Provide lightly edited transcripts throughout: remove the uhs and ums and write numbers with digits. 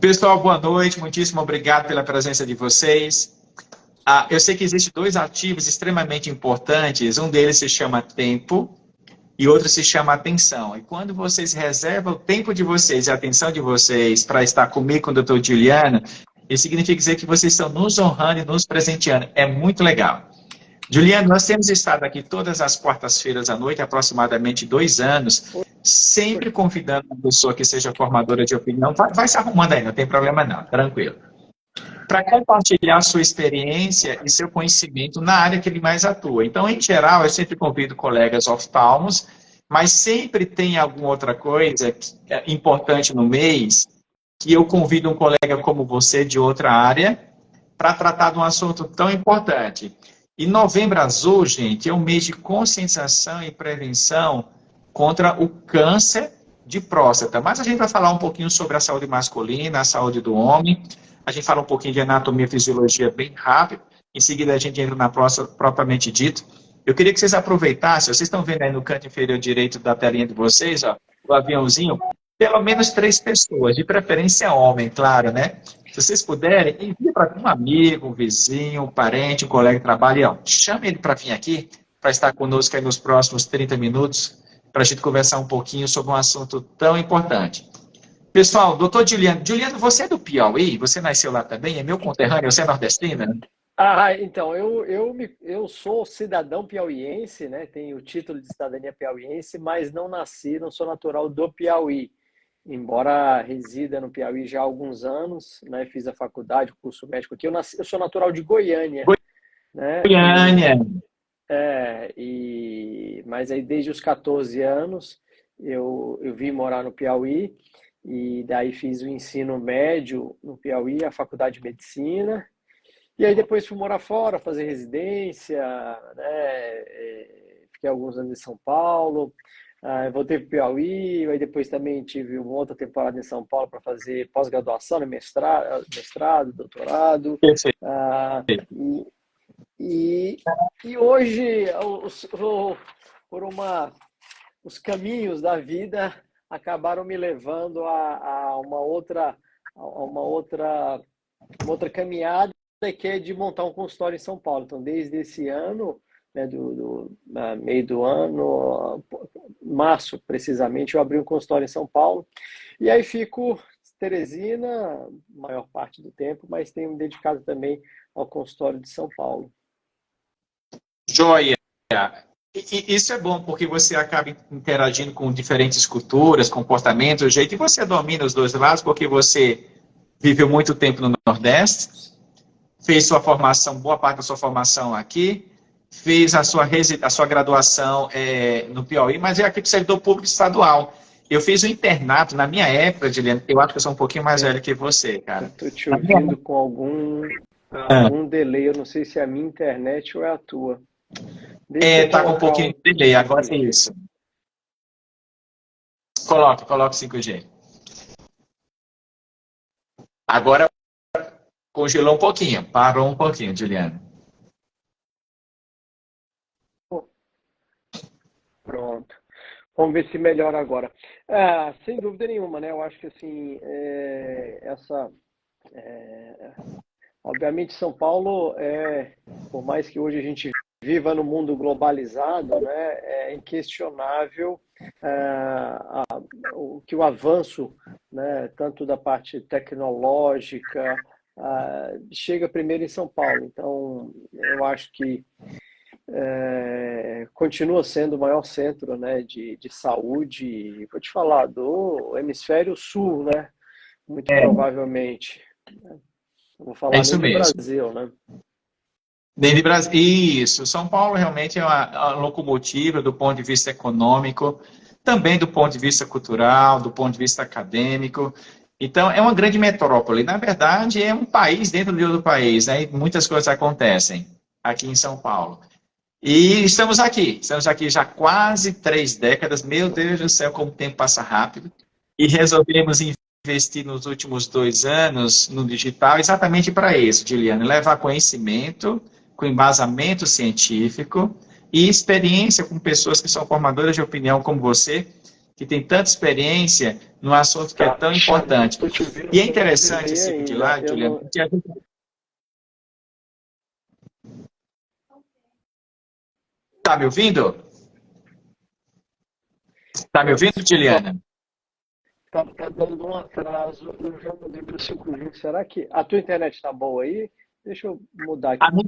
Pessoal, boa noite. Muitíssimo obrigado pela presença de vocês. Eu sei que existem dois ativos extremamente importantes. Um deles se chama tempo e outro se chama atenção. E quando vocês reservam o tempo de vocês e a atenção de vocês para estar comigo, com o Dr. Juliano, isso significa dizer que vocês estão nos honrando e nos presenteando. É muito legal. Juliano, nós temos estado aqui todas as quartas-feiras à noite, aproximadamente 2 anos, sempre convidando uma pessoa que seja formadora de opinião. Vai se arrumando aí, não tem problema não, tranquilo. Para compartilhar sua experiência e seu conhecimento na área que ele mais atua. Então, em geral, eu sempre convido colegas oftalmos, mas sempre tem alguma outra coisa importante no mês que eu convido um colega como você de outra área para tratar de um assunto tão importante. E Novembro Azul, gente, é um mês de conscientização e prevenção contra o câncer de próstata. Mas a gente vai falar um pouquinho sobre a saúde masculina, a saúde do homem. A gente fala um pouquinho de anatomia e fisiologia bem rápido. Em seguida, a gente entra na próstata propriamente dito. Eu queria que vocês aproveitassem, vocês estão vendo aí no canto inferior direito da telinha de vocês, ó, o aviãozinho, pelo menos 3 pessoas, de preferência homem, claro, né? Se vocês puderem, envie para um amigo, um vizinho, um parente, um colega de trabalho, e ó, chame ele para vir aqui, para estar conosco aí nos próximos 30 minutos, para a gente conversar um pouquinho sobre um assunto tão importante. Pessoal, doutor Juliano. Juliano, você é do Piauí? Você nasceu lá também? É meu conterrâneo? Você é nordestina? Então, eu sou cidadão piauiense, né? Tenho o título de cidadania piauiense, mas não sou natural do Piauí. Embora resida no Piauí já há alguns anos, né? Fiz a faculdade, o curso médico aqui. Eu sou natural de Goiânia. Né? Goiânia! Mas aí desde os 14 anos eu vim morar no Piauí e daí fiz o ensino médio no Piauí, a faculdade de medicina. E aí depois fui morar fora, fazer residência, né? Fiquei alguns anos em São Paulo. Voltei para o Piauí, aí depois também tive uma outra temporada em São Paulo para fazer pós-graduação, mestrado, doutorado. E hoje, os caminhos da vida acabaram me levando a uma outra caminhada, que é de montar um consultório em São Paulo. Então, desde esse ano, né, meio do ano, março precisamente, eu abri um consultório em São Paulo. E aí fico em Teresina, maior parte do tempo, mas tenho me dedicado também ao consultório de São Paulo. Joia! E isso é bom, porque você acaba interagindo com diferentes culturas, comportamentos, jeito, e você domina os dois lados, porque você viveu muito tempo no Nordeste, fez sua formação, boa parte da sua formação aqui, fez a sua graduação no Piauí, mas é aqui para o servidor público estadual. Eu fiz o internato, na minha época, Juliano, eu acho que eu sou um pouquinho mais velho que você, cara. Estou te ouvindo com algum delay, eu não sei se é a minha internet ou é a tua. Tá com um pouquinho de delay, agora é isso. Coloque 5G. Agora congelou um pouquinho, parou um pouquinho, Juliano. Pronto. Vamos ver se melhora agora. Sem dúvida nenhuma, né? Eu acho que assim, obviamente São Paulo, por mais que hoje a gente viva no mundo globalizado, né, é inquestionável que o avanço, né, tanto da parte tecnológica, chega primeiro em São Paulo. Então, eu acho que continua sendo o maior centro, né, de saúde, vou te falar, do hemisfério sul, né, muito provavelmente. Vou falar nem do Brasil, né? Nem de Brasil. Isso. São Paulo realmente é uma locomotiva do ponto de vista econômico, também do ponto de vista cultural, do ponto de vista acadêmico. Então, é uma grande metrópole. Na verdade, é um país dentro de outro país, né? E muitas coisas acontecem aqui em São Paulo. E estamos aqui já quase 3 décadas. Meu Deus do céu, como o tempo passa rápido. E resolvemos investir nos últimos 2 anos no digital exatamente para isso, Juliana, levar conhecimento com embasamento científico e experiência com pessoas que são formadoras de opinião como você, que tem tanta experiência num assunto que é tão importante. E é interessante esse tipo de live, Juliana, porque a gente... Tá me ouvindo? Tá me ouvindo, Juliana? Tá dando um atraso, eu já mudei para o 5G. Será que a tua internet está boa aí? Deixa eu mudar aqui. A minha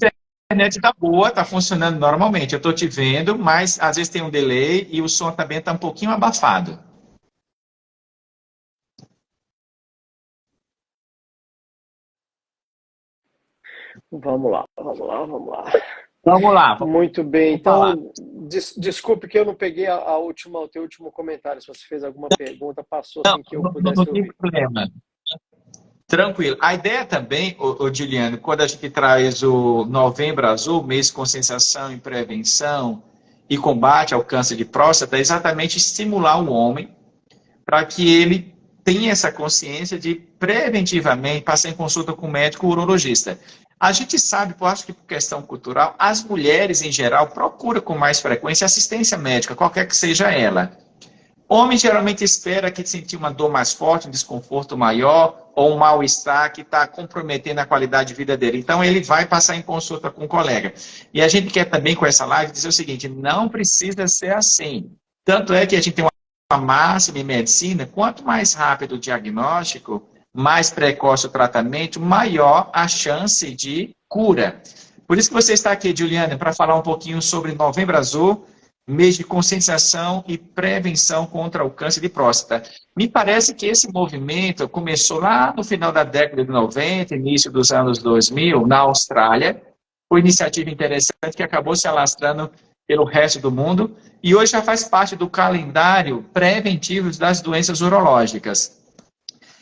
internet está boa, está funcionando normalmente. Eu estou te vendo, mas às vezes tem um delay e o som também está um pouquinho abafado. Vamos lá, vamos lá, vamos lá. Vamos lá. Muito bem. Então, desculpe que eu não peguei o teu último comentário. Se você fez alguma pergunta, passou sem que eu pudesse não tem ouvir. problema. Tranquilo. A ideia também, Juliano, quando a gente traz o Novembro Azul, mês de conscientização e prevenção e combate ao câncer de próstata, é exatamente estimular o homem para que ele tenha essa consciência de preventivamente passar em consulta com o médico urologista. A gente sabe, eu acho que por questão cultural, as mulheres em geral procuram com mais frequência assistência médica, qualquer que seja ela. Homem geralmente espera que sentir uma dor mais forte, um desconforto maior ou um mal-estar que está comprometendo a qualidade de vida dele. Então, ele vai passar em consulta com um colega. E a gente quer também, com essa live, dizer o seguinte, não precisa ser assim. Tanto é que a gente tem uma máxima em medicina, quanto mais rápido o diagnóstico, mais precoce o tratamento, maior a chance de cura. Por isso que você está aqui, Juliana, para falar um pouquinho sobre Novembro Azul, mês de conscientização e prevenção contra o câncer de próstata. Me parece que esse movimento começou lá no final da década de 90, início dos anos 2000, na Austrália. Foi uma iniciativa interessante que acabou se alastrando pelo resto do mundo e hoje já faz parte do calendário preventivo das doenças urológicas.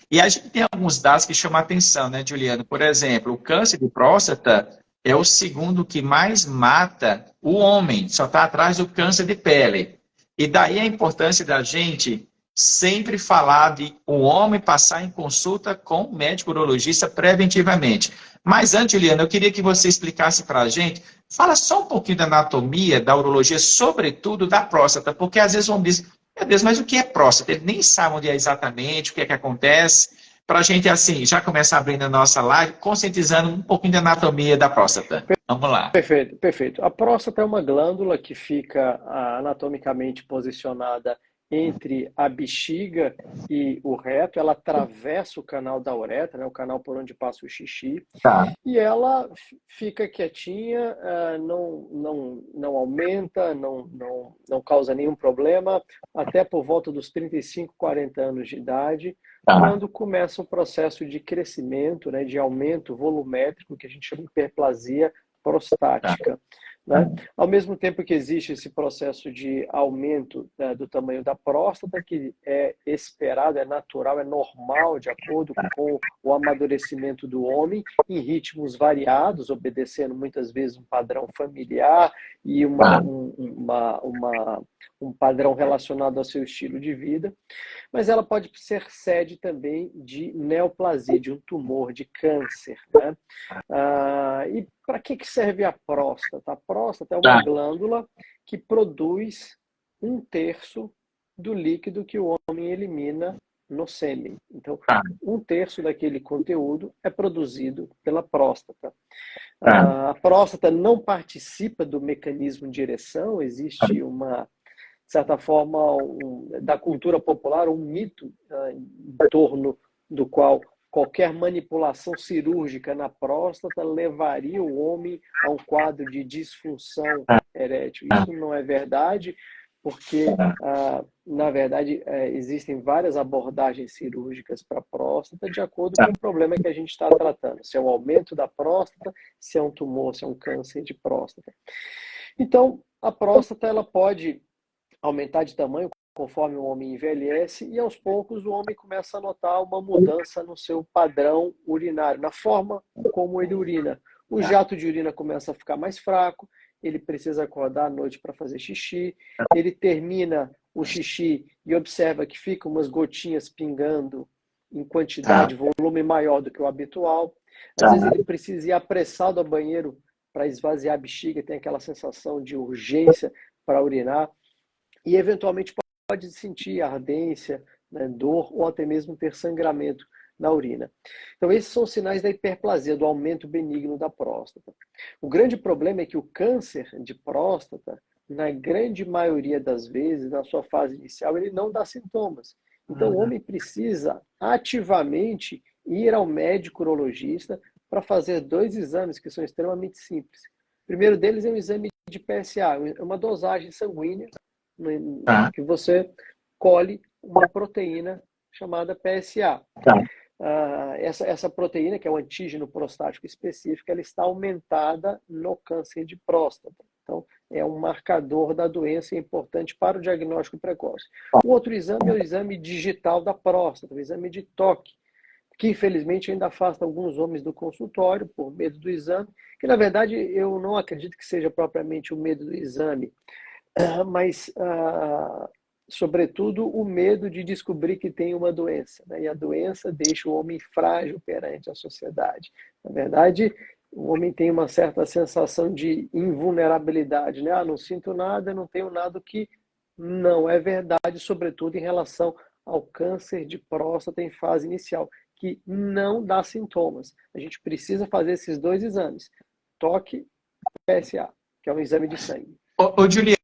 E a gente tem alguns dados que chamam a atenção, né, Juliano? Por exemplo, o câncer de próstata é o segundo que mais mata o homem, só está atrás do câncer de pele. E daí a importância da gente sempre falar de o homem passar em consulta com o médico urologista preventivamente. Mas antes, Juliana, eu queria que você explicasse para a gente, fala só um pouquinho da anatomia, da urologia, sobretudo da próstata, porque às vezes o homem diz, meu Deus, mas o que é próstata? Ele nem sabe onde é exatamente, o que é que acontece. Para a gente, assim, já começar abrindo a nossa live, conscientizando um pouquinho da anatomia da próstata. Vamos lá. Perfeito, perfeito. A próstata é uma glândula que fica anatomicamente posicionada entre a bexiga e o reto. Ela atravessa o canal da uretra, né, o canal por onde passa o xixi, Tá. e ela fica quietinha, não aumenta, não causa nenhum problema, até por volta dos 35, 40 anos de idade, quando começa o processo de crescimento, né, de aumento volumétrico, que a gente chama de hiperplasia prostática. Né? Ao mesmo tempo que existe esse processo de aumento do tamanho da próstata, que é esperado, é natural, é normal, de acordo com o amadurecimento do homem, em ritmos variados, obedecendo muitas vezes um padrão familiar e um padrão relacionado ao seu estilo de vida. Mas ela pode ser sede também de neoplasia, de um tumor, de câncer. Né? E para que serve a próstata? A próstata é uma glândula que produz 1/3 do líquido que o homem elimina no sêmen. Então, 1/3 daquele conteúdo é produzido pela próstata. A próstata não participa do mecanismo de ereção, existe uma, de certa forma, da cultura popular, um mito em torno do qual qualquer manipulação cirúrgica na próstata levaria o homem a um quadro de disfunção erétil. Isso não é verdade, porque, na verdade, existem várias abordagens cirúrgicas para a próstata de acordo com o problema que a gente está tratando. Se é um aumento da próstata, se é um tumor, se é um câncer de próstata. Então, a próstata ela pode aumentar de tamanho conforme o homem envelhece e aos poucos o homem começa a notar uma mudança no seu padrão urinário, na forma como ele urina. O jato de urina começa a ficar mais fraco, ele precisa acordar à noite para fazer xixi, ele termina o xixi e observa que ficam umas gotinhas pingando em quantidade, volume maior do que o habitual. Às vezes ele precisa ir apressado ao banheiro para esvaziar a bexiga, tem aquela sensação de urgência para urinar. E, eventualmente, pode sentir ardência, né, dor ou até mesmo ter sangramento na urina. Então, esses são sinais da hiperplasia, do aumento benigno da próstata. O grande problema é que o câncer de próstata, na grande maioria das vezes, na sua fase inicial, ele não dá sintomas. Então, o homem precisa ativamente ir ao médico urologista para fazer 2 exames que são extremamente simples. O primeiro deles é um exame de PSA, uma dosagem sanguínea, Tá, que você colhe uma proteína chamada PSA. tá. Essa proteína, que é o antígeno prostático específico, ela está aumentada no câncer de próstata. Então, é um marcador da doença importante para o diagnóstico precoce. O outro exame é o exame digital da próstata, o exame de toque, que infelizmente ainda afasta alguns homens do consultório por medo do exame, que na verdade eu não acredito que seja propriamente o medo do exame, mas sobretudo o medo de descobrir que tem uma doença, né? E a doença deixa o homem frágil perante a sociedade. Na verdade, o homem tem uma certa sensação de invulnerabilidade, né? Não sinto nada, não tenho nada, o que não é verdade, sobretudo em relação ao câncer de próstata em fase inicial, que não dá sintomas. A gente precisa fazer esses 2 exames, toque e PSA, que é um exame de sangue. Ô, Juliana,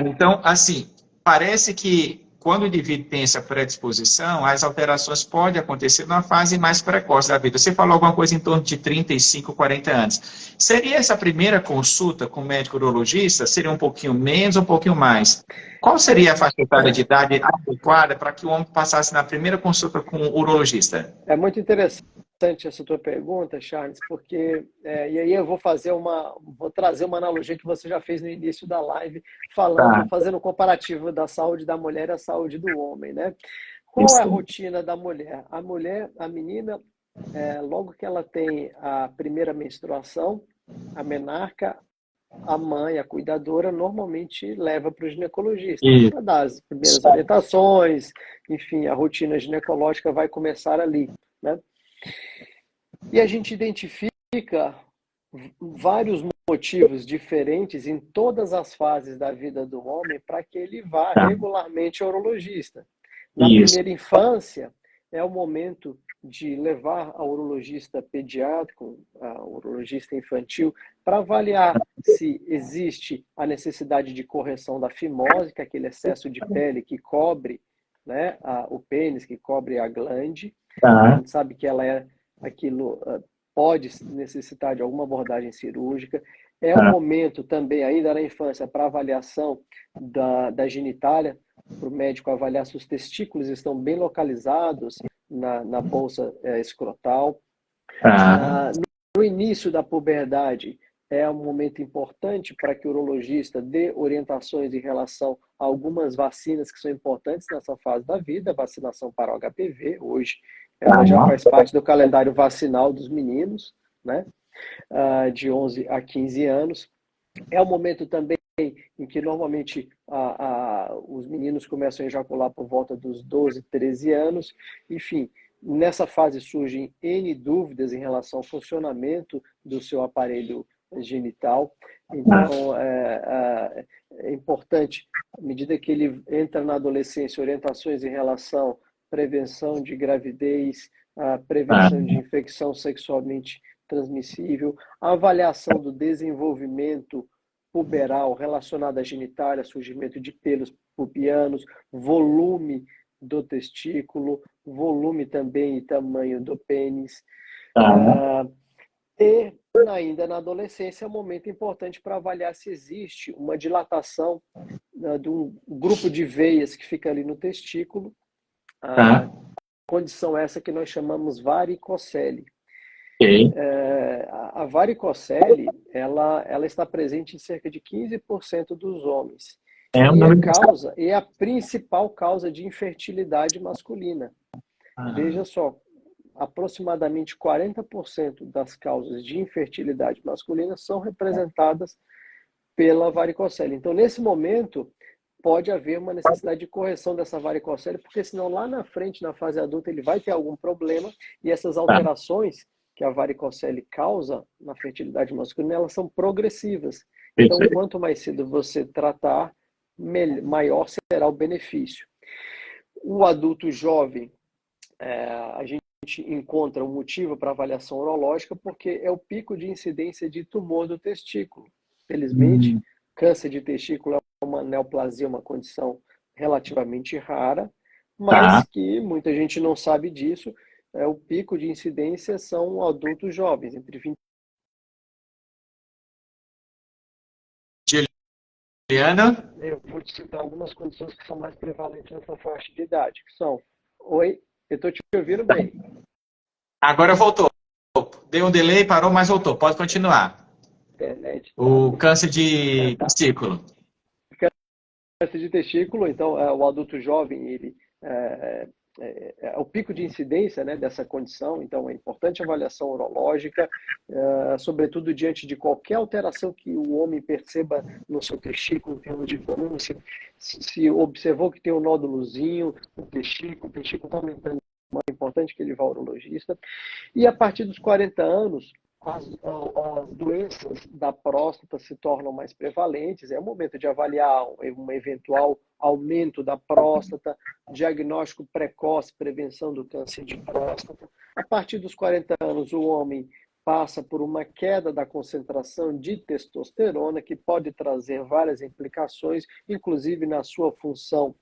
então, assim, parece que quando o indivíduo tem essa predisposição, as alterações podem acontecer numa fase mais precoce da vida. Você falou alguma coisa em torno de 35, 40 anos. Seria essa primeira consulta com o médico urologista? Seria um pouquinho menos ou um pouquinho mais? Qual seria a faixa etária de idade adequada para que o homem passasse na primeira consulta com o urologista? É muito interessante essa tua pergunta, Charles, porque e aí eu vou trazer uma analogia que você já fez no início da live, Tá. fazendo um comparativo da saúde da mulher e a saúde do homem, né? Qual é a rotina da mulher? A menina, logo que ela tem a primeira menstruação, a menarca, a mãe, a cuidadora, normalmente leva para o ginecologista Isso. para dar as primeiras orientações, enfim, a rotina ginecológica vai começar ali, né? E a gente identifica vários motivos diferentes em todas as fases da vida do homem para que ele vá Tá. regularmente ao urologista. Na Isso. primeira infância, é o momento de levar ao urologista pediátrico, ao urologista infantil, para avaliar se existe a necessidade de correção da fimose, que é aquele excesso de pele que cobre, né, o pênis, que cobre a glande. A Tá. gente sabe que aquilo pode necessitar de alguma abordagem cirúrgica. É um Tá. momento também, ainda na infância, para avaliação da genitália, para o médico avaliar se os testículos estão bem localizados na bolsa escrotal. Tá. No início da puberdade, é um momento importante para que o urologista dê orientações em relação a algumas vacinas que são importantes nessa fase da vida, a vacinação para o HPV, hoje ela já faz parte do calendário vacinal dos meninos, né? De 11 a 15 anos. É o momento também em que normalmente os meninos começam a ejacular por volta dos 12, 13 anos. Enfim, nessa fase surgem N dúvidas em relação ao funcionamento do seu aparelho genital. Então, é importante, à medida que ele entra na adolescência, orientações em relação à prevenção de gravidez, a prevenção de infecção sexualmente transmissível, a avaliação do desenvolvimento puberal relacionado à genitália, surgimento de pelos pubianos, volume do testículo, volume também e tamanho do pênis. E ainda na adolescência é um momento importante para avaliar se existe uma dilatação de um grupo de veias que fica ali no testículo, condição essa que nós chamamos varicocele. A varicocele, ela está presente em cerca de 15% dos homens. E é a principal causa de infertilidade masculina. Veja só, aproximadamente 40% das causas de infertilidade masculina são representadas pela varicocele. Então, nesse momento, pode haver uma necessidade de correção dessa varicocele, porque senão lá na frente, na fase adulta, ele vai ter algum problema e essas alterações que a varicocele causa na fertilidade masculina, elas são progressivas. Então, quanto mais cedo você tratar, maior será o benefício. O adulto jovem, a gente encontra um motivo para avaliação urológica porque é o pico de incidência de tumor do testículo. Felizmente, câncer de testículo é uma neoplasia, uma condição relativamente rara, mas que muita gente não sabe disso. O pico de incidência são adultos jovens, entre 20 Juliana? Eu vou te citar algumas condições que são mais prevalentes nessa faixa de idade, que são... Oi, eu estou te ouvindo bem. Agora voltou. Deu um delay, parou, mas voltou. Pode continuar. Internet. O câncer de testículo. Câncer de testículo, então, o adulto jovem, ele é o pico de incidência, né, dessa condição, então é importante a avaliação urológica, sobretudo diante de qualquer alteração que o homem perceba no seu testículo, em termos de volume, se observou que tem um nódulozinho no testículo, o testículo está aumentando, é importante que ele vá ao urologista. E a partir dos 40 anos, as doenças da próstata se tornam mais prevalentes, é o momento de avaliar um eventual aumento da próstata, diagnóstico precoce, prevenção do câncer de próstata. A partir dos 40 anos, o homem passa por uma queda da concentração de testosterona, que pode trazer várias implicações, inclusive na sua função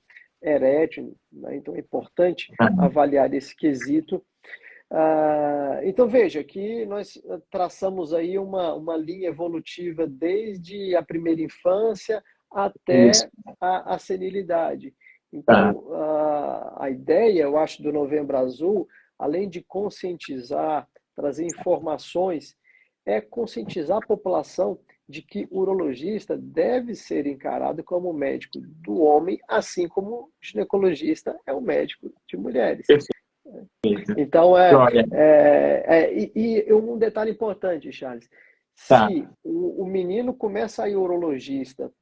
erétil, né? Então é importante avaliar esse quesito. Então veja que nós traçamos aí uma linha evolutiva desde a primeira infância até a senilidade. Então a ideia, eu acho, do Novembro Azul, além de conscientizar, trazer informações, é conscientizar a população de que o urologista deve ser encarado como médico do homem, assim como o ginecologista é o médico de mulheres. Então, e um detalhe importante, Charles, se o menino começa a ir urologista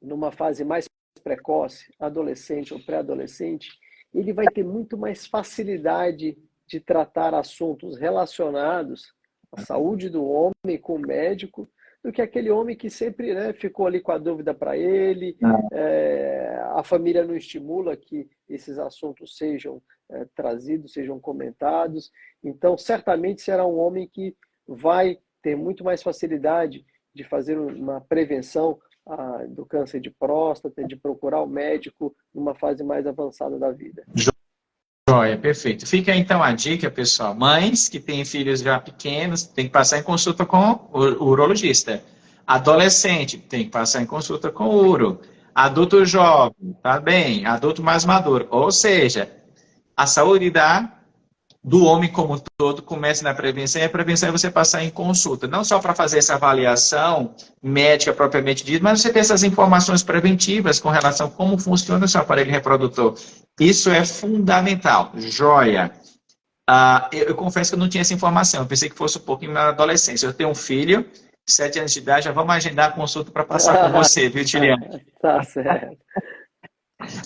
numa fase mais precoce, adolescente ou pré-adolescente, ele vai ter muito mais facilidade de tratar assuntos relacionados à saúde do homem com o médico, do que aquele homem que sempre, né, ficou ali com a dúvida para ele, a família não estimula que esses assuntos sejam trazidos, sejam comentados. Então, certamente será um homem que vai ter muito mais facilidade de fazer uma prevenção do câncer de próstata, de procurar o médico numa fase mais avançada da vida. Joia, perfeito. Fica então a dica, pessoal. Mães que têm filhos já pequenos, tem que passar em consulta com o urologista. Adolescente, tem que passar em consulta com o uro. Adulto jovem, tá bem. Adulto mais maduro. Ou seja, a saúde do homem como um todo começa na prevenção, e a prevenção é você passar em consulta, não só para fazer essa avaliação médica propriamente dita, mas você ter essas informações preventivas com relação a como funciona o seu aparelho reprodutor. Isso é fundamental. Joia. Eu confesso que eu não tinha essa informação, eu pensei que fosse um pouquinho na adolescência. Eu tenho um filho, 7 anos de idade, já vamos agendar a consulta para passar com você, viu, Tiliane? Tá certo.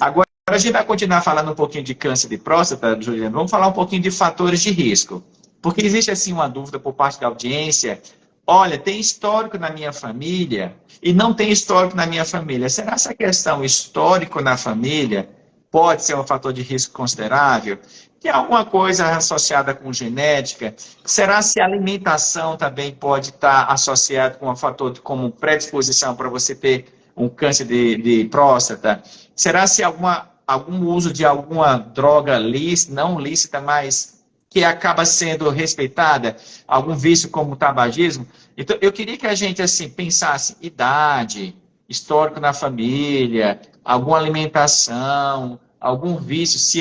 Agora, a gente vai continuar falando um pouquinho de câncer de próstata, Juliana. Vamos falar um pouquinho de fatores de risco. Porque existe, assim, uma dúvida por parte da audiência. Olha, tem histórico na minha família e não tem histórico na minha família. Será essa questão histórico na família pode ser um fator de risco considerável? Tem alguma coisa associada com genética? Será se a alimentação também pode estar associada com um fator como predisposição para você ter um câncer de próstata? Será se algum uso de alguma droga lícita, não lícita, mas que acaba sendo respeitada, algum vício como o tabagismo? Então, eu queria que a gente assim pensasse idade, histórico na família, alguma alimentação, algum vício, se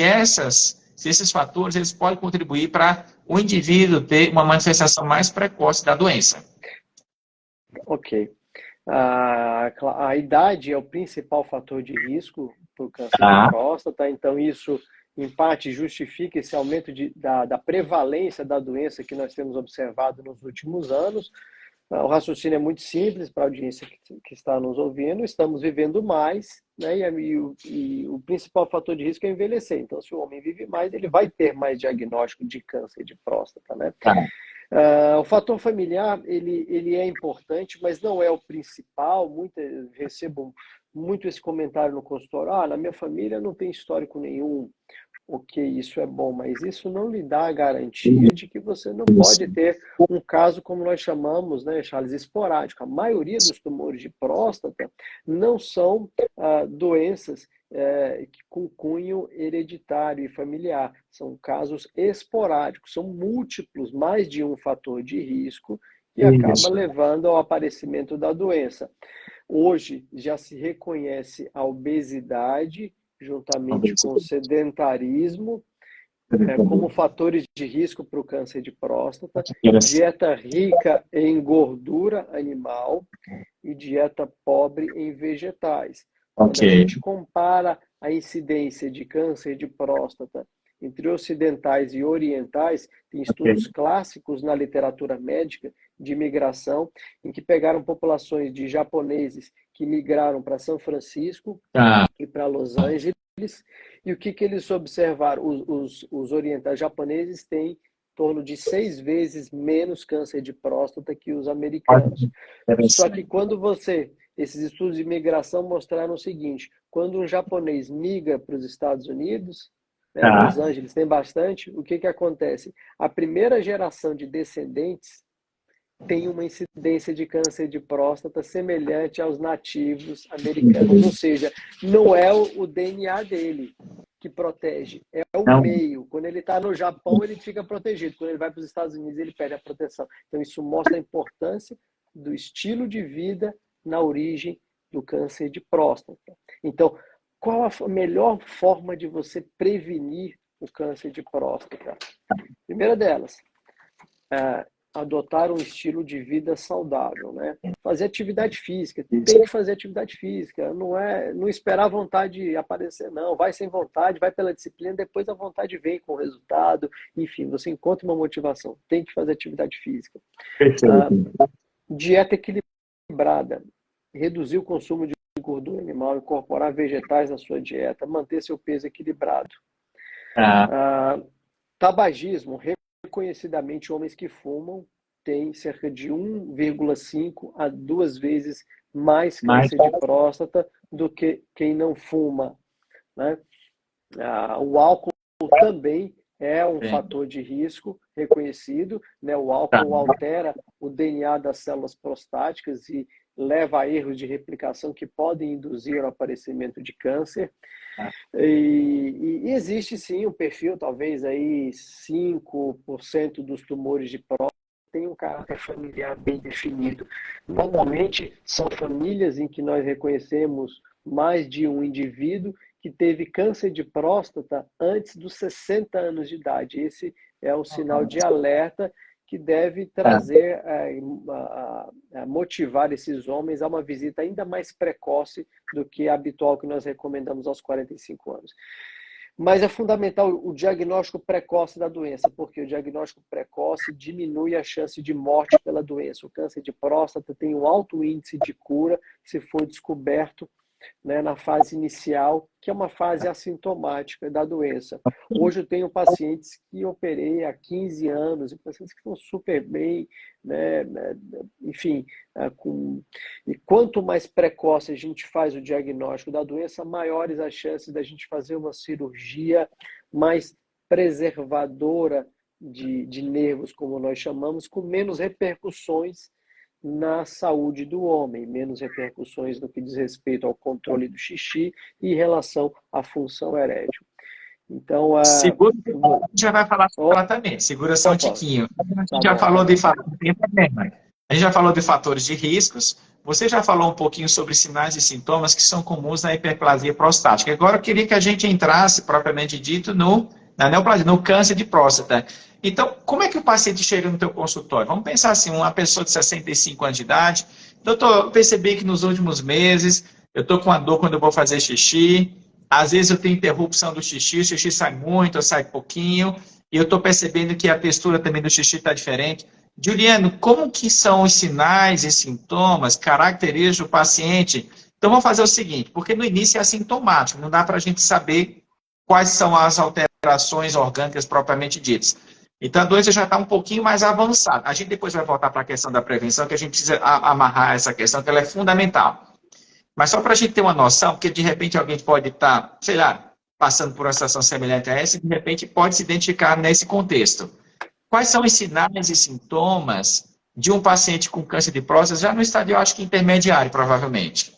esses fatores eles podem contribuir para o indivíduo ter uma manifestação mais precoce da doença. Ok. A idade é o principal fator de risco para o câncer de próstata, então isso, em parte, justifica esse aumento da prevalência da doença que nós temos observado nos últimos anos. O raciocínio é muito simples para a audiência que está nos ouvindo. Estamos vivendo mais, né? E o principal fator de risco é envelhecer. Então, se o homem vive mais, ele vai ter mais diagnóstico de câncer de próstata, né? O fator familiar, ele é importante, mas não é o principal. Recebo muito esse comentário no consultório, na minha família não tem histórico nenhum. Ok, isso é bom, mas isso não lhe dá a garantia de que você não pode ter um caso, como nós chamamos, né, Charles, esporádico. A maioria dos tumores de próstata não são doenças com cunho hereditário e familiar. São casos esporádicos, são múltiplos, mais de um fator de risco, e acaba levando ao aparecimento da doença. Hoje já se reconhece a obesidade, juntamente com o sedentarismo, como fatores de risco para o câncer de próstata, dieta rica em gordura animal e dieta pobre em vegetais. Quando a gente compara a incidência de câncer de próstata entre ocidentais e orientais, tem estudos clássicos na literatura médica de migração, em que pegaram populações de japoneses que migraram para São Francisco e para Los Angeles, e o que eles observaram? Os orientais japoneses têm em torno de 6 vezes menos câncer de próstata que os americanos. Só que esses estudos de migração mostraram o seguinte: quando um japonês migra para os Estados Unidos, Los Angeles tem bastante, o que acontece? A primeira geração de descendentes tem uma incidência de câncer de próstata semelhante aos nativos americanos. Ou seja, não é o DNA dele que protege, é o meio. Quando ele está no Japão, ele fica protegido. Quando ele vai para os Estados Unidos, ele perde a proteção. Então, isso mostra a importância do estilo de vida na origem do câncer de próstata. Então, qual a melhor forma de você prevenir o câncer de próstata? Primeira delas, adotar um estilo de vida saudável, né? Fazer atividade física, tem que fazer atividade física, não esperar a vontade aparecer, não. Vai sem vontade, vai pela disciplina, depois a vontade vem com o resultado, enfim, você encontra uma motivação, tem que fazer atividade física. Dieta equilibrada, reduzir o consumo de gordura animal, incorporar vegetais na sua dieta, manter seu peso equilibrado. Tabagismo, reconhecidamente, homens que fumam têm cerca de 1,5 a 2 vezes mais câncer de próstata do que quem não fuma, né? O álcool também é um fator de risco reconhecido, né? O álcool altera o DNA das células prostáticas e leva a erros de replicação que podem induzir o aparecimento de câncer. E existe sim um perfil, talvez aí 5% dos tumores de próstata tem um caráter familiar bem definido. Normalmente são famílias em que nós reconhecemos mais de um indivíduo que teve câncer de próstata antes dos 60 anos de idade. Esse é um sinal de alerta que deve trazer, motivar esses homens a uma visita ainda mais precoce do que a habitual que nós recomendamos aos 45 anos. Mas é fundamental o diagnóstico precoce da doença, porque o diagnóstico precoce diminui a chance de morte pela doença. O câncer de próstata tem um alto índice de cura se for descoberto, né, na fase inicial, que é uma fase assintomática da doença. Hoje eu tenho pacientes que operei há 15 anos, e pacientes que estão super bem, né, enfim, e quanto mais precoce a gente faz o diagnóstico da doença, maiores as chances da gente fazer uma cirurgia mais preservadora de nervos, como nós chamamos, com menos repercussões na saúde do homem, menos repercussões no que diz respeito ao controle do xixi e em relação à função erétil. Então, segura, a gente já vai falar sobre tratamento. Segura só um tiquinho. A gente já falou de a gente já falou de fatores de riscos. Você já falou um pouquinho sobre sinais e sintomas que são comuns na hiperplasia prostática. Agora eu queria que a gente entrasse, propriamente dito, na neoplasia, no câncer de próstata. Então, como é que o paciente chega no teu consultório? Vamos pensar assim, uma pessoa de 65 anos de idade. Doutor, eu percebi que nos últimos meses eu estou com uma dor quando eu vou fazer xixi. Às vezes eu tenho interrupção do xixi, o xixi sai muito, ou sai pouquinho. E eu estou percebendo que a textura também do xixi está diferente. Juliano, como que são os sinais e sintomas, características do paciente? Então, vamos fazer o seguinte, porque no início é assintomático, não dá para a gente saber quais são as alterações orgânicas propriamente ditas. Então, a doença já está um pouquinho mais avançada. A gente depois vai voltar para a questão da prevenção, que a gente precisa amarrar essa questão, que ela é fundamental. Mas só para a gente ter uma noção, porque de repente alguém pode estar, sei lá, passando por uma situação semelhante a essa e de repente pode se identificar nesse contexto. Quais são os sinais e sintomas de um paciente com câncer de próstata, já no estádio, eu acho que intermediário, provavelmente?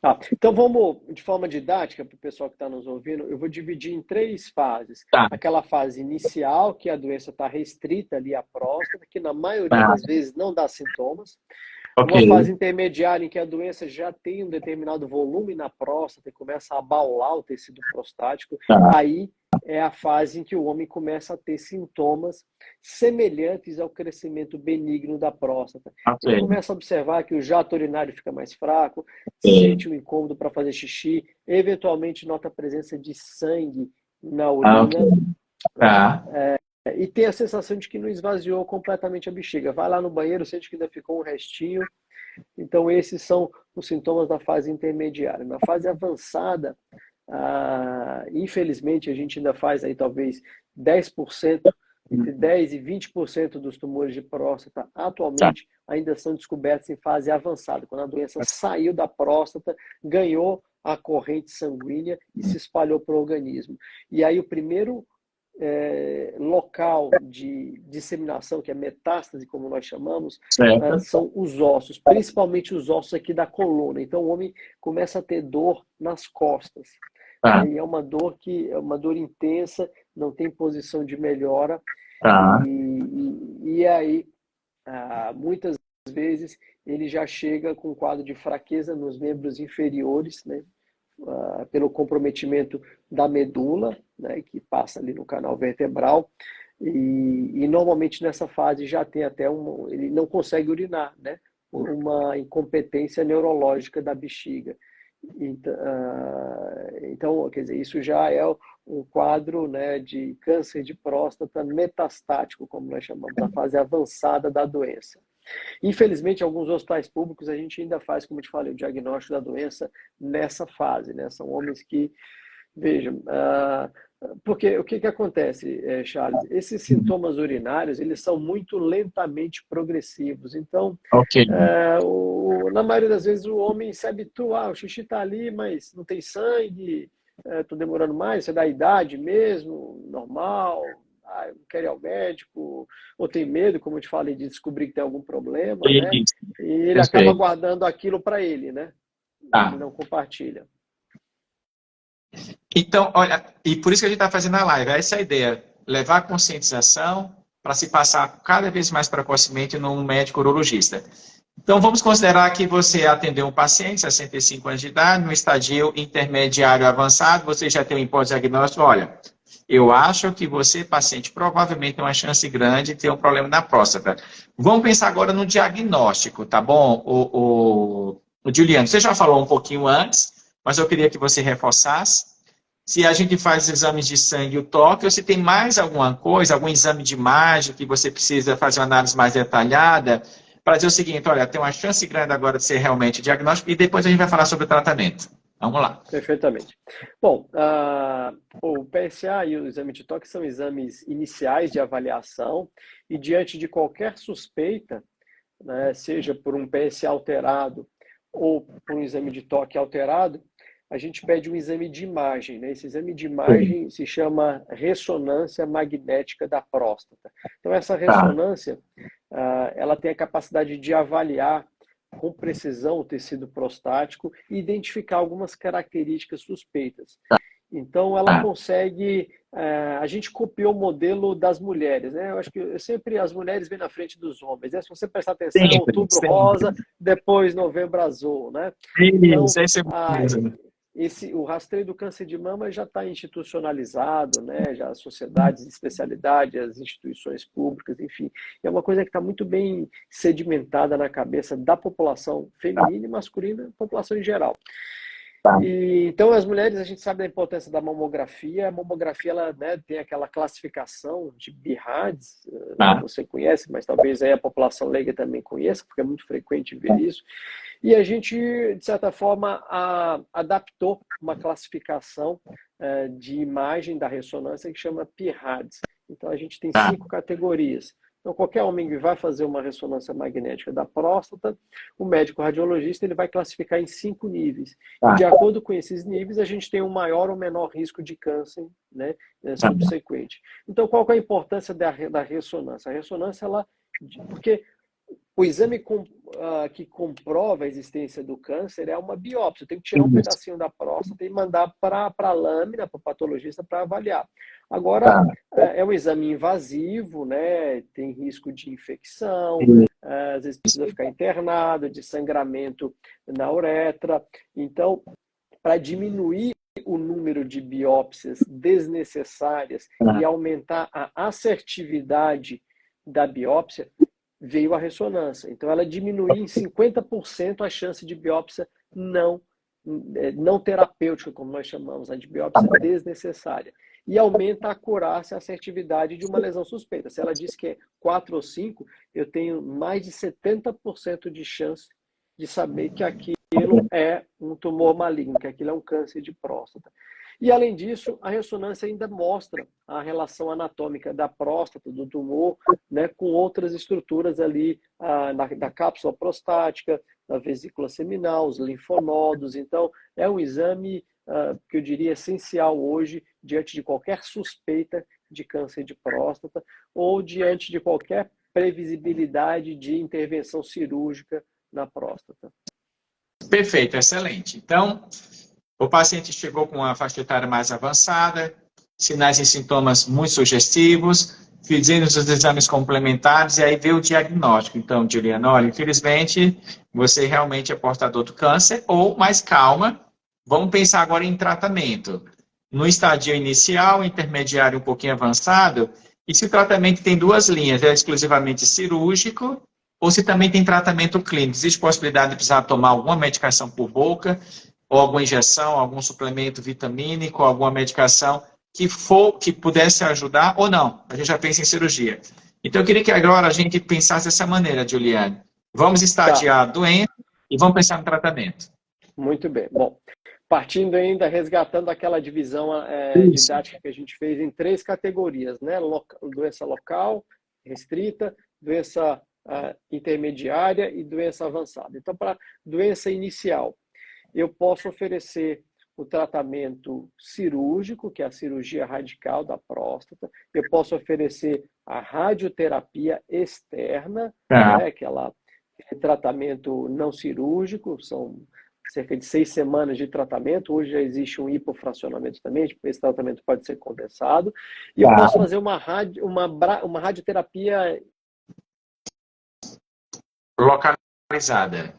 Tá. Então vamos, de forma didática, para o pessoal que está nos ouvindo, eu vou dividir em 3 fases. Tá, Aquela fase inicial, que a doença está restrita ali à próstata, que na maioria tá, das vezes não dá sintomas. ok. Uma fase intermediária em que a doença já tem um determinado volume na próstata e começa a abaular o tecido prostático. Tá, Aí é a fase em que o homem começa a ter sintomas semelhantes ao crescimento benigno da próstata. ok. Ele começa a observar que o jato urinário fica mais fraco, Ok. sente um incômodo para fazer xixi, eventualmente nota a presença de sangue na Ok. urina, né? Tá, E tem a sensação de que não esvaziou completamente a bexiga. Vai lá no banheiro, sente que ainda ficou um restinho. Então, esses são os sintomas da fase intermediária. Na fase avançada, infelizmente, a gente ainda faz aí talvez 10%, entre 10% e 20% dos tumores de próstata tá. atualmente ainda são descobertos em fase avançada, quando a doença saiu da próstata, ganhou a corrente sanguínea e se espalhou para o organismo. E aí o primeiro local de disseminação, que é metástase, como nós chamamos, Certo. são os ossos, principalmente os ossos aqui da coluna. Então o homem começa a ter dor nas costas, Tá, né? E é uma dor que é uma dor intensa, não tem posição de melhora tá. e aí muitas vezes ele já chega com um quadro de fraqueza nos membros inferiores, né? Pelo comprometimento da medula, né, que passa ali no canal vertebral, e normalmente nessa fase já tem até ele não consegue urinar, né, por uma incompetência neurológica da bexiga. Então, quer dizer, isso já é um quadro, né, de câncer de próstata metastático, como nós chamamos, a fase avançada da doença. Infelizmente, em alguns hospitais públicos, a gente ainda faz, como eu te falei, o diagnóstico da doença nessa fase, né? São homens que, vejam, porque o que acontece, Charles? Esses sintomas urinários, eles são muito lentamente progressivos. Então, Ok. na maioria das vezes, o homem se habitua, o xixi está ali, mas não tem sangue, estou demorando mais, isso é da idade mesmo, normal, eu não quero ir ao médico, ou tem medo, como eu te falei, de descobrir que tem algum problema, né? Isso. E ele acaba Perfeito. guardando aquilo para ele, né? Ele Tá. não compartilha. Então, olha, e por isso que a gente está fazendo a live, essa é a ideia, levar a conscientização para se passar cada vez mais precocemente num médico urologista. Então, vamos considerar que você atendeu um paciente, 65 anos de idade, no estadio intermediário avançado, você já tem um hipótese diagnóstico, olha, eu acho que você, paciente, provavelmente tem uma chance grande de ter um problema na próstata. Vamos pensar agora no diagnóstico, tá bom? O Juliano, você já falou um pouquinho antes, mas eu queria que você reforçasse. Se a gente faz exames de sangue e o toque, ou se tem mais alguma coisa, algum exame de imagem que você precisa fazer uma análise mais detalhada, para dizer o seguinte, olha, tem uma chance grande agora de ser realmente diagnóstico, e depois a gente vai falar sobre o tratamento. Vamos lá. Perfeitamente. Bom, o PSA e o exame de toque são exames iniciais de avaliação e diante de qualquer suspeita, né, seja por um PSA alterado ou por um exame de toque alterado, a gente pede um exame de imagem, né? Esse exame de imagem se chama ressonância magnética da próstata. Então, essa Tá, ressonância, ela tem a capacidade de avaliar com precisão o tecido prostático e identificar algumas características suspeitas. Então, ela tá. consegue. A gente copiou o modelo das mulheres, né? Eu acho que sempre as mulheres vêm na frente dos homens, né? Se você prestar atenção, Sempre, outubro sempre. rosa, depois novembro azul, né? Isso, Então, esse é mesmo. o rastreio do câncer de mama já está institucionalizado, né? Já as sociedades de especialidade, as instituições públicas, enfim. É uma coisa que está muito bem sedimentada na cabeça da população feminina e masculina, população em geral. Então, as mulheres, a gente sabe da importância da mamografia. A mamografia, ela, né, tem aquela classificação de BIRADS, Tá, você conhece, mas talvez aí a população leiga também conheça, porque é muito frequente ver isso. E a gente, de certa forma, adaptou uma classificação de imagem da ressonância que chama PIRADS. Então, a gente tem tá, 5 categorias. Então, qualquer homem que vai fazer uma ressonância magnética da próstata, o médico radiologista ele vai classificar em 5 níveis. E de acordo com esses níveis, a gente tem um maior ou menor risco de câncer, né, subsequente. Então, qual que é a importância da ressonância? A ressonância, porque o exame que comprova a existência do câncer é uma biópsia. Tem que tirar um pedacinho da próstata e mandar para a lâmina, para o patologista, para avaliar. Agora, é um exame invasivo, né? Tem risco de infecção, às vezes precisa ficar internado, de sangramento na uretra. Então, para diminuir o número de biópsias desnecessárias e aumentar a assertividade da biópsia, veio a ressonância. Então, ela diminui em 50% a chance de biópsia não terapêutica, como nós chamamos, de biópsia desnecessária. E aumenta a acurácia e a assertividade de uma lesão suspeita. Se ela diz que é 4 ou 5, eu tenho mais de 70% de chance de saber que aquilo é um tumor maligno, que aquilo é um câncer de próstata. E, além disso, a ressonância ainda mostra a relação anatômica da próstata, do tumor, né, com outras estruturas ali da cápsula prostática, da vesícula seminal, os linfonodos. Então, é um exame que eu diria essencial hoje, diante de qualquer suspeita de câncer de próstata ou diante de qualquer previsibilidade de intervenção cirúrgica na próstata. Perfeito, excelente. Então, o paciente chegou com uma faixa etária mais avançada, sinais e sintomas muito sugestivos, fizemos os exames complementares e aí veio o diagnóstico. Então, Juliana, olha, infelizmente, você realmente é portador do câncer, ou, mais calma, vamos pensar agora em tratamento. No estadio inicial, intermediário um pouquinho avançado, e se o tratamento tem 2 linhas, é exclusivamente cirúrgico, ou se também tem tratamento clínico. Existe possibilidade de precisar tomar alguma medicação por boca, ou alguma injeção, algum suplemento vitamínico, alguma medicação que pudesse ajudar, ou não. A gente já pensa em cirurgia. Então, eu queria que agora a gente pensasse dessa maneira, Juliane. Vamos estadiar a doença e vamos pensar no tratamento. Muito bem. Bom, partindo ainda, resgatando aquela divisão didática que a gente fez em 3 categorias, né? Doença local, restrita, doença intermediária e doença avançada. Então, para doença inicial, eu posso oferecer o tratamento cirúrgico, que é a cirurgia radical da próstata. Eu posso oferecer a radioterapia externa, né, aquela tratamento não cirúrgico, são cerca de 6 semanas de tratamento. Hoje já existe um hipofracionamento também, esse tratamento pode ser condensado. E eu posso fazer uma radioterapia localizada.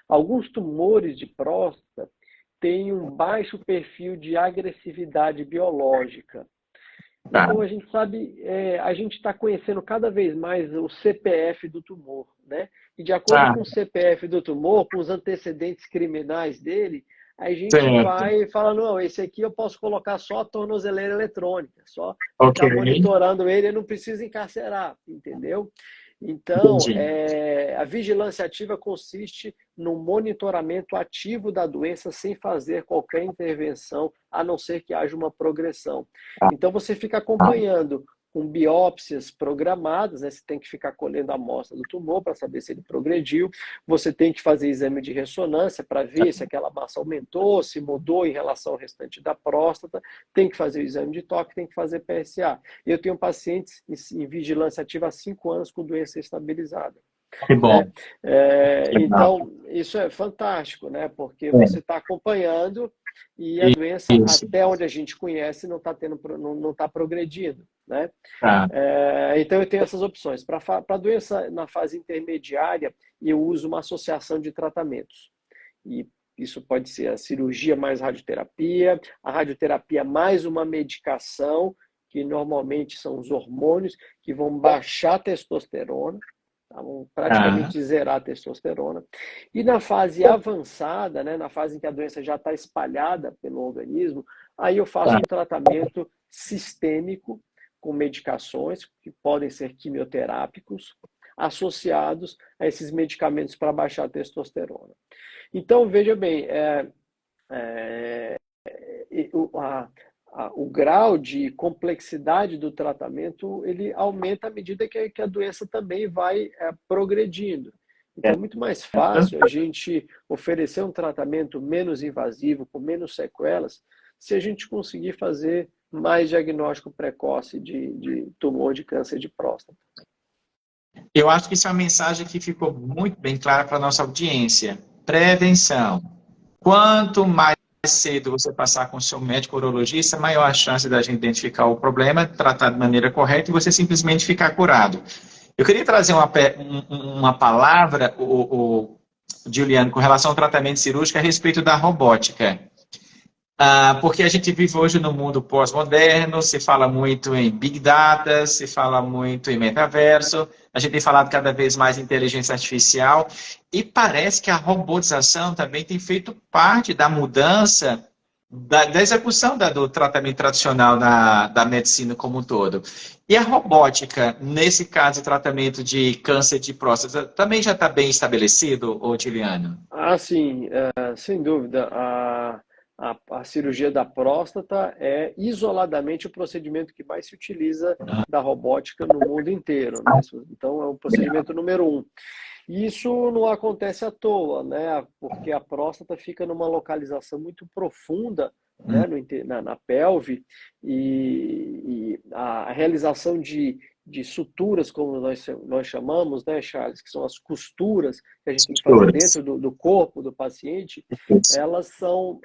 Alguns tumores de próstata têm um baixo perfil de agressividade biológica. Então, a gente sabe, a gente está conhecendo cada vez mais o CPF do tumor, né? E de acordo com o CPF do tumor, com os antecedentes criminais dele, a gente vai falar, não, esse aqui eu posso colocar só a tornozeleira eletrônica, só ficar monitorando ele, eu não preciso encarcerar, entendeu? Então, a vigilância ativa consiste no monitoramento ativo da doença sem fazer qualquer intervenção, a não ser que haja uma progressão. Então, você fica acompanhando com biópsias programadas, né? Você tem que ficar colhendo a amostra do tumor para saber se ele progrediu. Você tem que fazer exame de ressonância para ver se aquela massa aumentou, se mudou em relação ao restante da próstata. Tem que fazer o exame de toque, tem que fazer PSA. Eu tenho pacientes em vigilância ativa há 5 anos com doença estabilizada. Que bom. Então, isso é fantástico, né? Porque você está acompanhando e a doença, até onde a gente conhece, não está progredindo, né? Então, eu tenho essas opções. Para a doença na fase intermediária, eu uso uma associação de tratamentos. E isso pode ser a cirurgia mais radioterapia, a radioterapia mais uma medicação, que normalmente são os hormônios, que vão baixar a testosterona, vão praticamente zerar a testosterona. E na fase avançada, né, na fase em que a doença já está espalhada pelo organismo, aí eu faço um tratamento sistêmico com medicações que podem ser quimioterápicos, associados a esses medicamentos para baixar a testosterona. Então, veja bem, o grau de complexidade do tratamento ele aumenta à medida que a doença também vai progredindo. Então, é muito mais fácil a gente oferecer um tratamento menos invasivo, com menos sequelas, se a gente conseguir fazer mais diagnóstico precoce de tumor de câncer de próstata. Eu acho que isso é uma mensagem que ficou muito bem clara para a nossa audiência. Prevenção. Quanto mais cedo você passar com o seu médico urologista, maior a chance da gente identificar o problema, tratar de maneira correta e você simplesmente ficar curado. Eu queria trazer uma palavra, Juliano, com relação ao tratamento cirúrgico a respeito da robótica. Porque a gente vive hoje no mundo pós-moderno, se fala muito em Big Data, se fala muito em metaverso, a gente tem falado cada vez mais em inteligência artificial, e parece que a robotização também tem feito parte da mudança da execução do tratamento tradicional da medicina como um todo. E a robótica, nesse caso, o tratamento de câncer de próstata, também já está bem estabelecido, Juliano? Sim, sem dúvida. A cirurgia da próstata é isoladamente o procedimento que mais se utiliza da robótica no mundo inteiro, né? Então, é o procedimento número 1. E isso não acontece à toa, né? Porque a próstata fica numa localização muito profunda, né? na pelve, e a realização de suturas, como nós chamamos, né, Charles, que são as costuras que a gente tem que fazer dentro do corpo do paciente, elas são,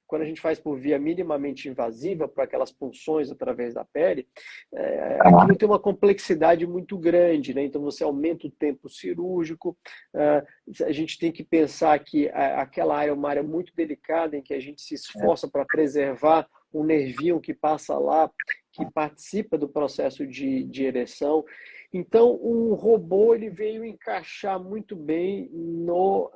quando a gente faz por via minimamente invasiva, para aquelas punções através da pele, aquilo tem uma complexidade muito grande, né? Então você aumenta o tempo cirúrgico, a gente tem que pensar que aquela área é uma área muito delicada, em que a gente se esforça para preservar o nervinho que passa lá, que participa do processo de ereção. Então, o robô ele veio encaixar muito bem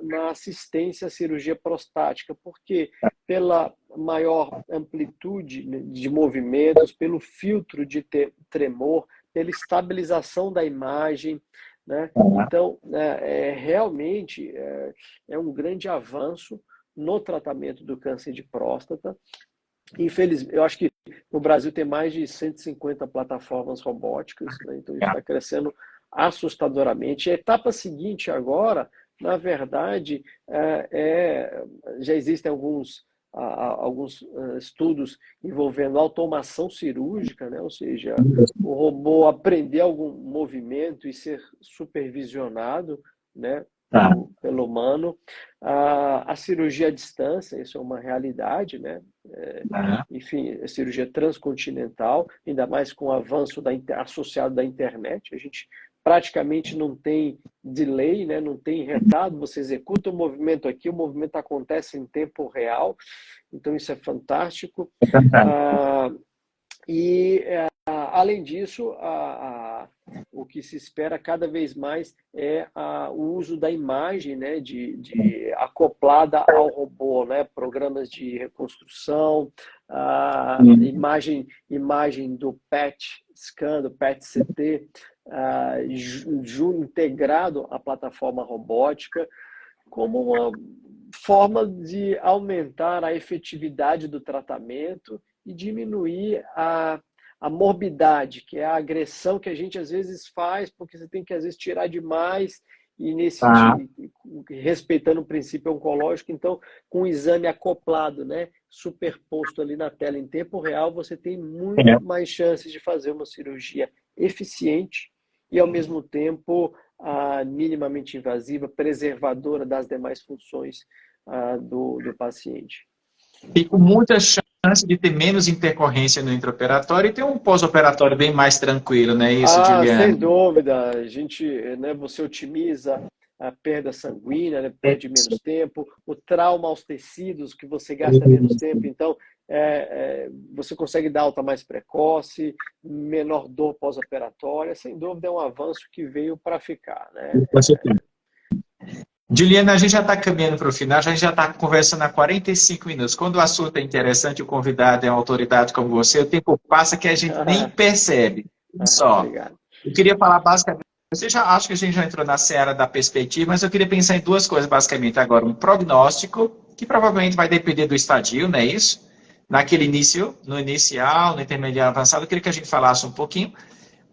na assistência à cirurgia prostática, porque pela maior amplitude de movimentos, pelo filtro de tremor, pela estabilização da imagem, né? Então, realmente é um grande avanço no tratamento do câncer de próstata. Infelizmente, eu acho que no Brasil tem mais de 150 plataformas robóticas, né? Então isso está crescendo assustadoramente. A etapa seguinte agora, na verdade, já existem alguns estudos envolvendo automação cirúrgica, né? Ou seja, o robô aprender algum movimento e ser supervisionado, né? Pelo humano. A cirurgia à distância, isso é uma realidade, né? Enfim, a cirurgia transcontinental, ainda mais com o avanço associado da internet, a gente praticamente não tem delay, né? Não tem retardo, você executa o movimento aqui, o movimento acontece em tempo real, então isso é fantástico. Além disso, o que se espera cada vez mais é o uso da imagem, né, acoplada ao robô, né, programas de reconstrução, imagem do PET scan, do PET-CT, integrado à plataforma robótica, como uma forma de aumentar a efetividade do tratamento e diminuir a morbidade, que é a agressão que a gente às vezes faz, porque você tem que às vezes tirar demais, e respeitando o princípio oncológico, então com o exame acoplado, né, superposto ali na tela em tempo real, você tem muito mais chances de fazer uma cirurgia eficiente e ao mesmo tempo minimamente invasiva, preservadora das demais funções do paciente. E com muita chance de ter menos intercorrência no intraoperatório e ter um pós-operatório bem mais tranquilo, não é isso, Juliano? Sem dúvida. A gente, né, você otimiza a perda sanguínea, né, perde menos tempo, o trauma aos tecidos, que você gasta menos tempo, então você consegue dar alta mais precoce, menor dor pós-operatória. Sem dúvida é um avanço que veio para ficar, né? Juliana, a gente já está caminhando para o final, a gente já está conversando há 45 minutos. Quando o assunto é interessante, o convidado é uma autoridade como você, o tempo passa que a gente nem percebe. Só. Obrigado. Eu queria falar basicamente. Você já acha que a gente já entrou na seara da perspectiva, mas eu queria pensar em duas coisas basicamente agora. Um prognóstico, que provavelmente vai depender do estadio, não é isso? Naquele início, no inicial, no intermediário avançado, eu queria que a gente falasse um pouquinho.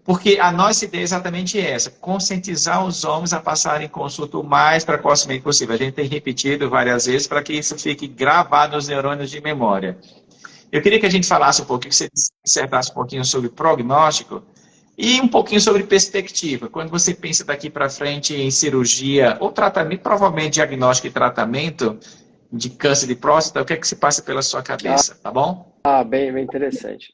Porque a nossa ideia é exatamente essa, conscientizar os homens a passarem consulta o mais precocemente possível. A gente tem repetido várias vezes para que isso fique gravado nos neurônios de memória. Eu queria que a gente falasse um pouquinho, que você dissertasse um pouquinho sobre prognóstico e um pouquinho sobre perspectiva. Quando você pensa daqui para frente em cirurgia ou tratamento, provavelmente diagnóstico e tratamento de câncer de próstata, o que é que se passa pela sua cabeça, tá bom? Bem interessante.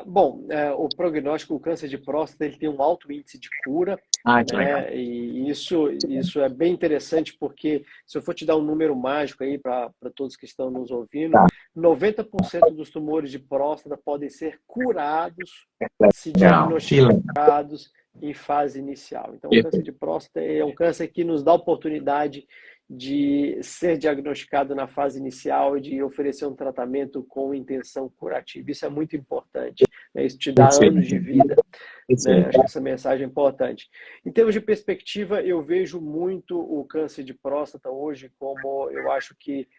Bom, o prognóstico, o câncer de próstata, ele tem um alto índice de cura, Que legal. né? E isso é bem interessante porque, se eu for te dar um número mágico aí para todos que estão nos ouvindo, 90% dos tumores de próstata podem ser curados se Legal. Que legal. diagnosticados em fase inicial. Então, o câncer de próstata é um câncer que nos dá a oportunidade de ser diagnosticado na fase inicial e de oferecer um tratamento com intenção curativa. Isso é muito importante, né? Isso te dá anos de vida, né? Acho que essa mensagem é importante. Em termos de perspectiva, eu vejo muito o câncer de próstata hoje como eu acho que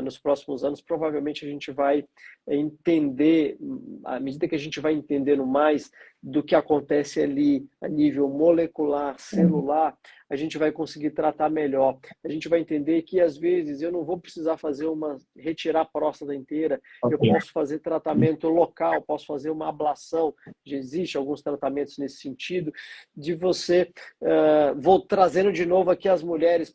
nos próximos anos, provavelmente a gente vai entender, à medida que a gente vai entendendo mais do que acontece ali a nível molecular, celular, a gente vai conseguir tratar melhor. A gente vai entender que, às vezes, eu não vou precisar retirar a próstata inteira, eu posso fazer tratamento local, posso fazer uma ablação, já existe alguns tratamentos nesse sentido, de você, vou trazendo de novo aqui as mulheres,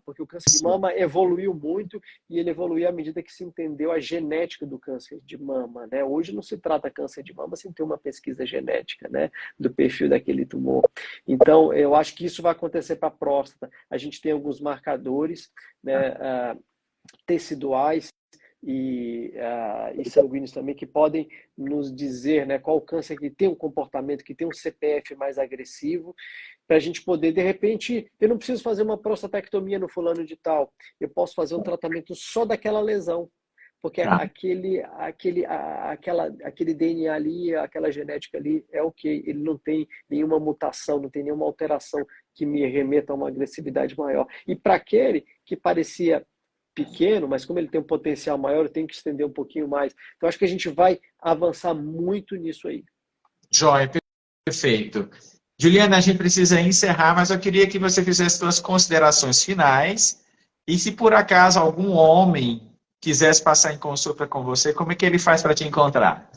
porque o câncer de mama evoluiu muito e ele evoluiu à medida que se entendeu a genética do câncer de mama, né? Hoje não se trata câncer de mama sem ter uma pesquisa genética, né, do perfil daquele tumor. Então, eu acho que isso vai acontecer para a próstata. A gente tem alguns marcadores, né, teciduais e sanguíneos também, que podem nos dizer, né, qual câncer que tem um comportamento, que tem um CPF mais agressivo, para a gente poder, de repente, eu não preciso fazer uma prostatectomia no fulano de tal, eu posso fazer um tratamento só daquela lesão, porque aquele DNA ali, aquela genética ali é ok, ele não tem nenhuma mutação, não tem nenhuma alteração que me remeta a uma agressividade maior. E para aquele que parecia pequeno, mas como ele tem um potencial maior, eu tenho que estender um pouquinho mais. Então, acho que a gente vai avançar muito nisso aí. Joia, perfeito. Juliana, a gente precisa encerrar, mas eu queria que você fizesse suas considerações finais. E se por acaso algum homem quisesse passar em consulta com você, como é que ele faz para te encontrar?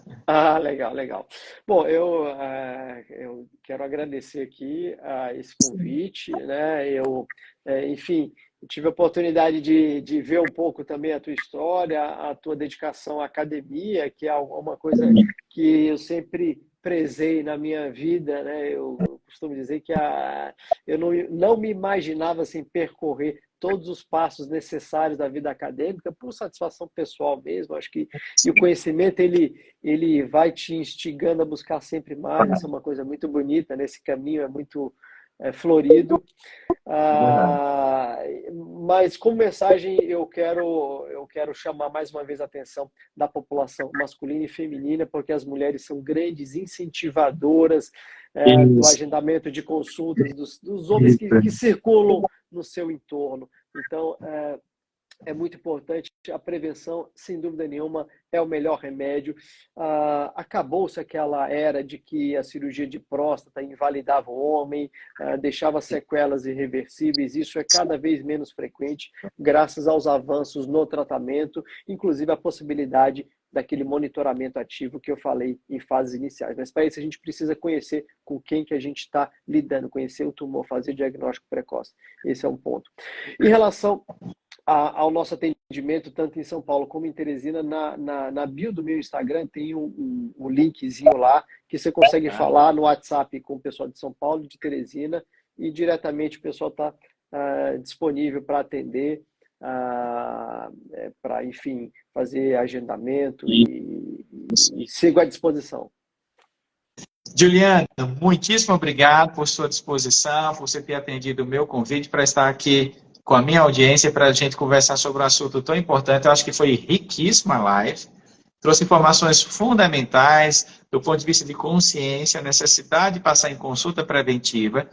Legal. Bom, eu quero agradecer aqui esse convite, né? Enfim, tive a oportunidade de ver um pouco também a tua história, a tua dedicação à academia, que é uma coisa que eu sempre prezei na minha vida, né? Eu costumo dizer que eu não me imaginava assim, percorrer todos os passos necessários da vida acadêmica por satisfação pessoal mesmo. Acho que e o conhecimento ele vai te instigando a buscar sempre mais. Isso é uma coisa muito bonita nesse caminho, é muito florido. Mas como mensagem eu quero chamar mais uma vez a atenção da população masculina e feminina, porque as mulheres são grandes incentivadoras do agendamento de consultas dos homens que circulam no seu entorno. Então, é muito importante. A prevenção, sem dúvida nenhuma, é o melhor remédio. Acabou-se aquela era de que a cirurgia de próstata invalidava o homem, deixava sequelas irreversíveis. Isso é cada vez menos frequente, graças aos avanços no tratamento, inclusive a possibilidade daquele monitoramento ativo que eu falei em fases iniciais. Mas para isso a gente precisa conhecer com quem que a gente está lidando, conhecer o tumor, fazer diagnóstico precoce. Esse é um ponto. Em relação ao nosso atendimento, tanto em São Paulo como em Teresina, na bio do meu Instagram tem um linkzinho lá que você consegue falar no WhatsApp com o pessoal de São Paulo, de Teresina, e diretamente o pessoal está disponível para atender, para, enfim, fazer agendamento e sigo à disposição. Juliano, muitíssimo obrigado por sua disposição, por você ter atendido o meu convite para estar aqui com a minha audiência para a gente conversar sobre um assunto tão importante. Eu acho que foi riquíssima a live. Trouxe informações fundamentais do ponto de vista de consciência, necessidade de passar em consulta preventiva.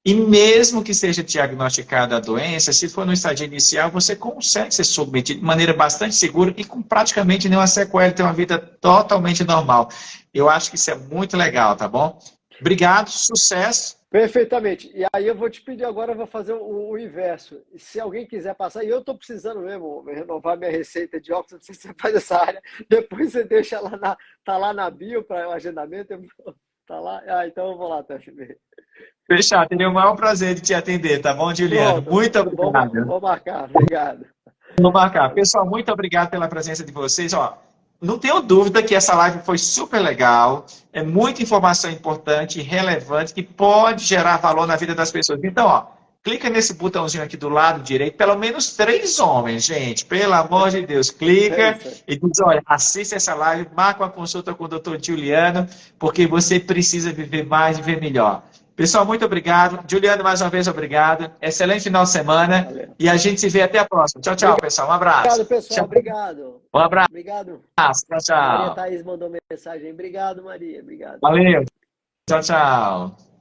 E mesmo que seja diagnosticada a doença, se for no estágio inicial, você consegue ser submetido de maneira bastante segura e com praticamente nenhuma sequela, ter uma vida totalmente normal. Eu acho que isso é muito legal, tá bom? Obrigado, sucesso. Perfeitamente. E aí eu vou te pedir agora, eu vou fazer o inverso. Se alguém quiser passar, e eu estou precisando mesmo renovar minha receita de óculos, não sei se você faz essa área, depois você deixa lá tá lá na bio para o agendamento, tá lá. Ah, então eu vou lá, TFB. Fechado, teria o maior prazer de te atender, tá bom, Juliano? Pronto, Muito obrigado. vou marcar. Obrigado. Vou marcar. Pessoal, muito obrigado pela presença de vocês. Ó, não tenho dúvida que essa live foi super legal, é muita informação importante e relevante que pode gerar valor na vida das pessoas. Então, ó, clica nesse botãozinho aqui do lado direito, pelo menos 3 homens, gente, pelo amor de Deus, clica e diz, olha, assista essa live, marca uma consulta com o Dr. Juliano, porque você precisa viver mais e viver melhor. Pessoal, muito obrigado. Juliano, mais uma vez, obrigado. Excelente final de semana. Valeu. E a gente se vê até a próxima. Tchau, tchau, pessoal. Um abraço. Obrigado, pessoal. Tchau. Obrigado. Um abraço. Obrigado. Tchau, Maria tchau. Thaís mandou mensagem. Obrigado, Maria. Obrigado. Valeu. Tchau, tchau.